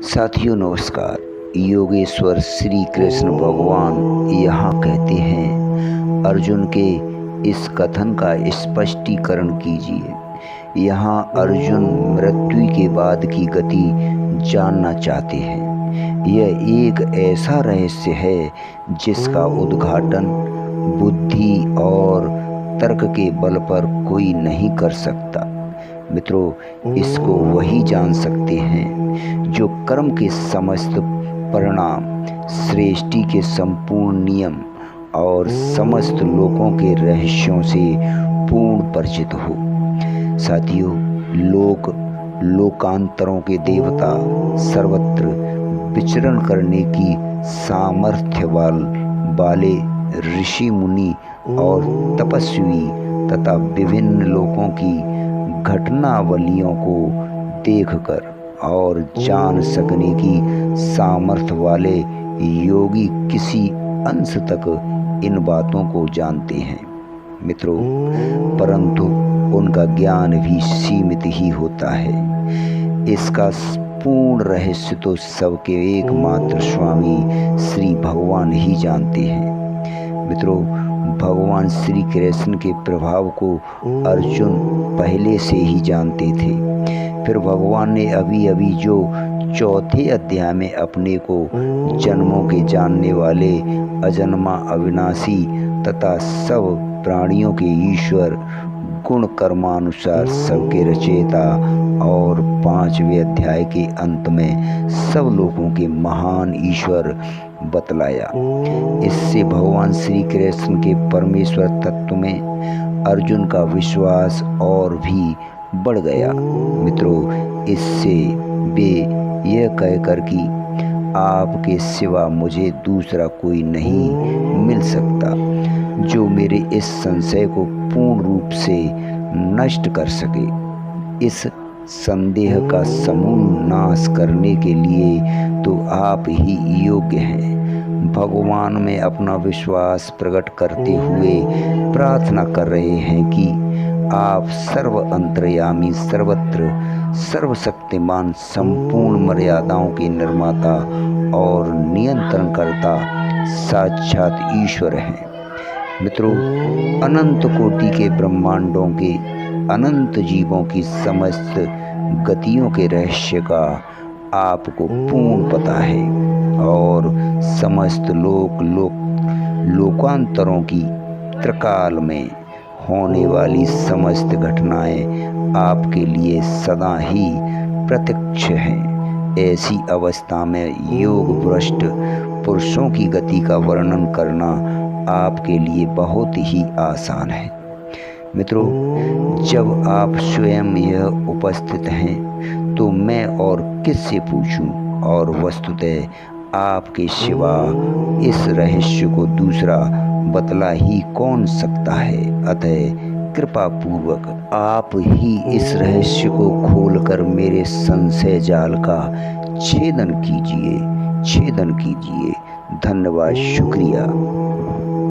साथियों नमस्कार। योगेश्वर श्री कृष्ण भगवान यहाँ कहते हैं, अर्जुन के इस कथन का स्पष्टीकरण कीजिए। यहाँ अर्जुन मृत्यु के बाद की गति जानना चाहते हैं। यह एक ऐसा रहस्य है जिसका उद्घाटन बुद्धि और तर्क के बल पर कोई नहीं कर सकता। मित्रों, इसको वही जान सकते हैं जो कर्म के समस्त परिणाम, सृष्टि के संपूर्ण नियम और समस्त लोकों के रहस्यों से पूर्ण परिचित हो। साथियों, लोकांतरों के देवता, सर्वत्र विचरण करने की सामर्थ्य वाले ऋषि मुनि और तपस्वी तथा विभिन्न लोकों की घटनावलियों को देखकर और जान सकने की सामर्थ्य वाले योगी किसी अंश तक इन बातों को जानते हैं मित्रों, परंतु उनका ज्ञान भी सीमित ही होता है। इसका पूर्ण रहस्य तो सबके एकमात्र स्वामी श्री भगवान ही जानते हैं। मित्रों, भगवान श्री कृष्ण के प्रभाव को अर्जुन पहले से ही जानते थे। फिर भगवान ने अभी जो चौथे अध्याय में अपने को जन्मों के जानने वाले, अजन्मा, अविनाशी तथा सब प्राणियों के ईश्वर, गुण कर्मानुसार सबके रचयिता और 5वें अध्याय के अंत में सब लोगों के महान ईश्वर बतलाया। इससे भगवान श्री कृष्ण के परमेश्वर तत्व में अर्जुन का विश्वास और भी बढ़ गया। मित्रों, इससे वे यह कहकर कि आपके सिवा मुझे दूसरा कोई नहीं मिल सकता जो मेरे इस संशय को पूर्ण रूप से नष्ट कर सके। इस संदेह का समूल नाश करने के लिए तो आप ही योग्य हैं। भगवान में अपना विश्वास प्रकट करते हुए प्रार्थना कर रहे हैं कि आप सर्व अंतर्यामी, सर्वत्र सर्वशक्तिमान, संपूर्ण मर्यादाओं के निर्माता और नियंत्रणकर्ता साक्षात ईश्वर हैं। मित्रों, अनंत कोटि के ब्रह्मांडों के अनंत जीवों की समस्त गतियों के रहस्य का आपको पूर्ण पता है और समस्त लोकांतरों की त्रिकाल में होने वाली समस्त घटनाएं आपके लिए सदा ही प्रत्यक्ष हैं। ऐसी अवस्था में योग भ्रष्ट पुरुषों की गति का वर्णन करना आपके लिए बहुत ही आसान है। मित्रों, जब आप स्वयं यह उपस्थित हैं तो मैं और किससे पूछूं, और वस्तुतः आपके सिवा इस रहस्य को दूसरा बतला ही कौन सकता है। अतः कृपा पूर्वक आप ही इस रहस्य को खोलकर मेरे संशय जाल का छेदन कीजिए। धन्यवाद, शुक्रिया।